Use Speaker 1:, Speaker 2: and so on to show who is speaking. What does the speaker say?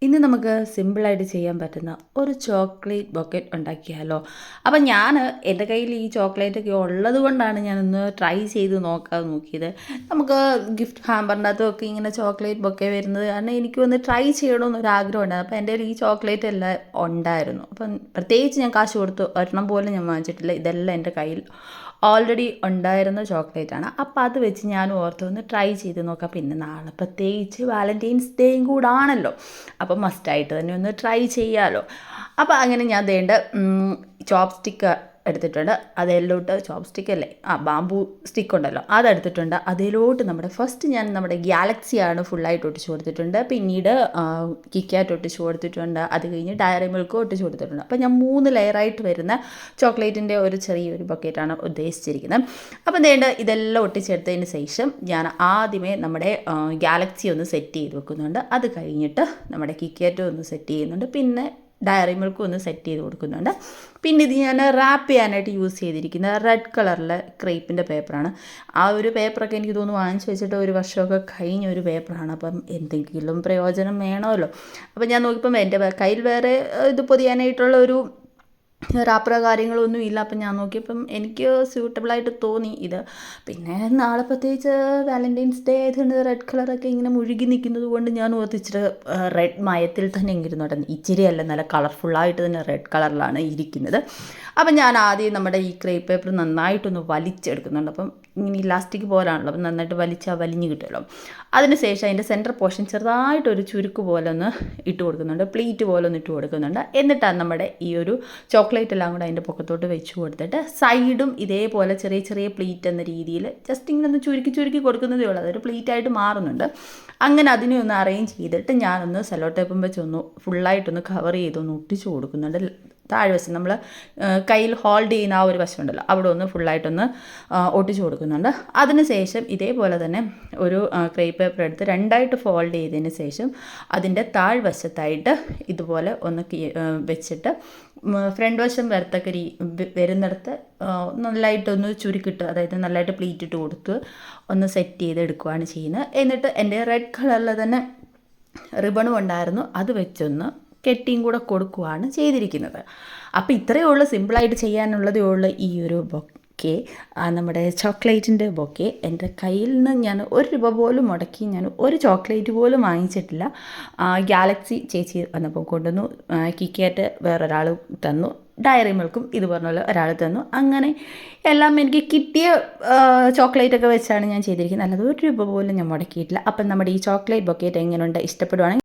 Speaker 1: ഇന്ന് നമുക്ക് സിമ്പിളായിട്ട് ചെയ്യാൻ പറ്റുന്ന ഒരു ചോക്ലേറ്റ് ബൊക്കറ്റ് ഉണ്ടാക്കിയാലോ? അപ്പം ഞാൻ എൻ്റെ കയ്യിൽ ഈ ചോക്ലേറ്റൊക്കെ ഉള്ളത് കൊണ്ടാണ് ഞാനൊന്ന് ട്രൈ ചെയ്ത് നോക്കിയത്. നമുക്ക് ഗിഫ്റ്റ് ഹാമ്പറിൻ്റെ അകത്തൊക്കെ ഇങ്ങനെ ചോക്ലേറ്റ് ബൊക്കെ വരുന്നത് കാരണം എനിക്കും ഒന്ന് ട്രൈ ചെയ്യണമെന്നൊരാഗ്രഹം ഉണ്ടായിരുന്നു. അപ്പോൾ എൻ്റെ കയ്യിൽ ഈ ചോക്ലേറ്റ് എല്ലാം ഉണ്ടായിരുന്നു. അപ്പം പ്രത്യേകിച്ച് ഞാൻ കാശ് കൊടുത്ത് ഒരെണ്ണം പോലും ഞാൻ വാങ്ങിച്ചിട്ടില്ല. ഇതെല്ലാം എൻ്റെ കയ്യിൽ ഓൾറെഡി ഉണ്ടായിരുന്ന ചോക്ലേറ്റാണ്. അപ്പോൾ അത് വെച്ച് ഞാൻ ഓർത്തു ഒന്ന് ട്രൈ ചെയ്ത് നോക്കാം. പിന്നെ നാളെ പ്രത്യേകിച്ച് വാലൻറ്റൈൻസ് ഡേയും കൂടാണല്ലോ, അപ്പം മസ്റ്റായിട്ട് തന്നെ ഒന്ന് ട്രൈ ചെയ്യാമല്ലോ. അപ്പോൾ അങ്ങനെ ഞാൻ ദേണ്ട ചോപ്പ് സ്റ്റിക്ക് എടുത്തിട്ടുണ്ട്. അതിലോട്ട് ചോപ്പ് സ്റ്റിക്കല്ലേ, ബാമ്പൂ സ്റ്റിക്ക് ഉണ്ടല്ലോ, അതെടുത്തിട്ടുണ്ട്. അതിലോട്ട് ഫസ്റ്റ് ഞാൻ നമ്മുടെ ഗാലക്സിയാണ് ഫുള്ളായിട്ട് ഒട്ടിച്ച് കൊടുത്തിട്ടുണ്ട്. പിന്നീട് കിക്കാറ്റ് ഒട്ടിച്ച് കൊടുത്തിട്ടുണ്ട്. അത് കഴിഞ്ഞ് ഡയറി മിൽക്ക് ഒട്ടിച്ച് കൊടുത്തിട്ടുണ്ട്. അപ്പോൾ ഞാൻ 3 ലെയറായിട്ട് വരുന്ന ചോക്ലേറ്റിൻ്റെ ഒരു ചെറിയൊരു ബക്കറ്റാണ് ഉദ്ദേശിച്ചിരിക്കുന്നത്. അപ്പോൾ ഇതെല്ലാം ഒട്ടിച്ചെടുത്തതിന് ശേഷം ഞാൻ ആദ്യമേ നമ്മുടെ ഗാലക്സി ഒന്ന് സെറ്റ് ചെയ്ത് വെക്കുന്നുണ്ട്. അത് കഴിഞ്ഞിട്ട് നമ്മുടെ കിക്കാറ്റും ഒന്ന് സെറ്റ് ചെയ്യുന്നുണ്ട്. പിന്നെ ഡയറി മിൽക്കും ഒന്ന് സെറ്റ് ചെയ്ത് കൊടുക്കുന്നുണ്ട്. പിന്നെ ഇത് ഞാൻ റാപ്പ് ചെയ്യാനായിട്ട് യൂസ് ചെയ്തിരിക്കുന്ന റെഡ് കളറിലെ ക്രേപ്പിൻ്റെ പേപ്പറാണ്. ആ ഒരു പേപ്പറൊക്കെ എനിക്ക് തോന്നുന്നു വാങ്ങിച്ച് വെച്ചിട്ട് ഒരു വർഷമൊക്കെ കഴിഞ്ഞ ഒരു പേപ്പറാണ്. അപ്പം എന്തെങ്കിലും പ്രയോജനം വേണമല്ലോ. അപ്പം ഞാൻ നോക്കിയപ്പം എൻ്റെ കയ്യിൽ വേറെ ഇത് പൊതിയാനായിട്ടുള്ള ഒരു റാപ്പറോ കാര്യങ്ങളൊന്നും ഇല്ല. അപ്പം ഞാൻ നോക്കിയപ്പം എനിക്ക് സ്യൂട്ടബിളായിട്ട് തോന്നി ഇത്. പിന്നെ നാളെ പ്രത്യേകിച്ച് വാലൻറ്റൈൻസ് ഡേ ആയതുകൊണ്ട് റെഡ് കളറൊക്കെ ഇങ്ങനെ മുഴുകി നിൽക്കുന്നത് കൊണ്ട് ഞാൻ ഓർത്തിച്ചിട്ട് റെഡ് മയത്തിൽ തന്നെ ഇരുന്നോട്ടെ. ഇച്ചിരി അല്ല, നല്ല കളർഫുള്ളായിട്ട് തന്നെ റെഡ് കളറിലാണ് ഇരിക്കുന്നത്. അപ്പം ഞാൻ ആദ്യം നമ്മുടെ ഈ ക്രേപ്പ് പേപ്പർ നന്നായിട്ടൊന്ന് വലിച്ചെടുക്കുന്നുണ്ട്. അപ്പം ഇങ്ങനെ ഇലാസ്റ്റിക് പോലാണല്ലോ, അപ്പം നന്നായിട്ട് വലിഞ്ഞ് കിട്ടുമല്ലോ. അതിനുശേഷം അതിൻ്റെ സെൻറ്റർ പോർഷൻ ചെറുതായിട്ടൊരു ചുരുക്ക് പോലെ ഒന്ന് ഇട്ട് കൊടുക്കുന്നുണ്ട്, പ്ലീറ്റ് പോലെ ഒന്ന് ഇട്ട് കൊടുക്കുന്നുണ്ട്. എന്നിട്ടാണ് നമ്മുടെ ഈ ഒരു ചോക്ലേറ്റ് എല്ലാം കൂടെ അതിൻ്റെ പൊക്കത്തോട്ട് വെച്ച് കൊടുത്തിട്ട് സൈഡും ഇതേപോലെ ചെറിയ ചെറിയ പ്ലീറ്റ് എന്ന രീതിയിൽ ജസ്റ്റ് ഇങ്ങനെ ഒന്ന് ചുരുക്കി കൊടുക്കുന്നതേ ഉള്ളൂ. അതൊരു പ്ലീറ്റായിട്ട് മാറുന്നുണ്ട്. അങ്ങനെ അതിനെ ഒന്ന് അറേഞ്ച് ചെയ്തിട്ട് ഞാനൊന്ന് സെല്ലോ ടേപ്പും വെച്ചൊന്ന് ഫുള്ളായിട്ടൊന്ന് കവർ ചെയ്തൊന്ന് ഒട്ടിച്ച് കൊടുക്കുന്നുണ്ട്. താഴ്വശം നമ്മൾ കയ്യിൽ ഹോൾഡ് ചെയ്യുന്ന ആ ഒരു വശമുണ്ടല്ലോ, അവിടെ ഒന്ന് ഫുള്ളായിട്ടൊന്ന് ഒട്ടിച്ച് കൊടുക്കുന്നുണ്ട്. അതിനുശേഷം ഇതേപോലെ തന്നെ ഒരു ക്രേപ്പ് പേപ്പർ എടുത്ത് 2ആയിട്ട് ഫോൾഡ് ചെയ്തതിന് ശേഷം അതിൻ്റെ താഴ്വശത്തായിട്ട് ഇതുപോലെ ഒന്ന് വെച്ചിട്ട് ഫ്രണ്ട് വശം വരുന്നിടത്ത് നല്ലതായിട്ടൊന്ന് ചുരുക്കിട്ട്, അതായത് നല്ലതായിട്ട് പ്ലീറ്റ് ഇട്ട് കൊടുത്ത് ഒന്ന് സെറ്റ് ചെയ്തെടുക്കുകയാണ് ചെയ്യുന്നത്. എന്നിട്ട് എൻ്റെ റെഡ് കളറിൽ തന്നെ റിബണും ഉണ്ടായിരുന്നു, അത് വെച്ചൊന്ന് കെട്ടിയും കൂടെ കൊടുക്കുകയാണ് ചെയ്തിരിക്കുന്നത്. അപ്പോൾ ഇത്രയേ ഉള്ളൂ, സിമ്പിളായിട്ട് ചെയ്യാനുള്ളതേ ഉള്ളൂ ഈ ഒരു ബൊക്കെ, നമ്മുടെ ചോക്ലേറ്റിൻ്റെ ബൊക്കെ. എൻ്റെ കയ്യിൽ നിന്ന് ഞാൻ 1 രൂപ പോലും മുടക്കി ഞാൻ ഒരു ചോക്ലേറ്റ് പോലും വാങ്ങിച്ചിട്ടില്ല. ഗാലക്സി ചേച്ചി വന്നപ്പോൾ കൊണ്ടുവന്നു, കിക്കാറ്റ് വേറൊരാൾ തന്നു, ഡയറി മിൽക്കും ഇത് പറഞ്ഞ പോലെ ഒരാൾ തന്നു. അങ്ങനെ എല്ലാം എനിക്ക് കിട്ടിയ ചോക്ലേറ്റൊക്കെ വെച്ചാണ് ഞാൻ ചെയ്തിരിക്കുന്നത്. അല്ലാതെ 1 രൂപ പോലും ഞാൻ മുടക്കിയിട്ടില്ല. അപ്പം നമ്മുടെ ഈ ചോക്ലേറ്റ് ബൊക്കറ്റ് എങ്ങനെയുണ്ട്, ഇഷ്ടപ്പെടുവാണെങ്കിൽ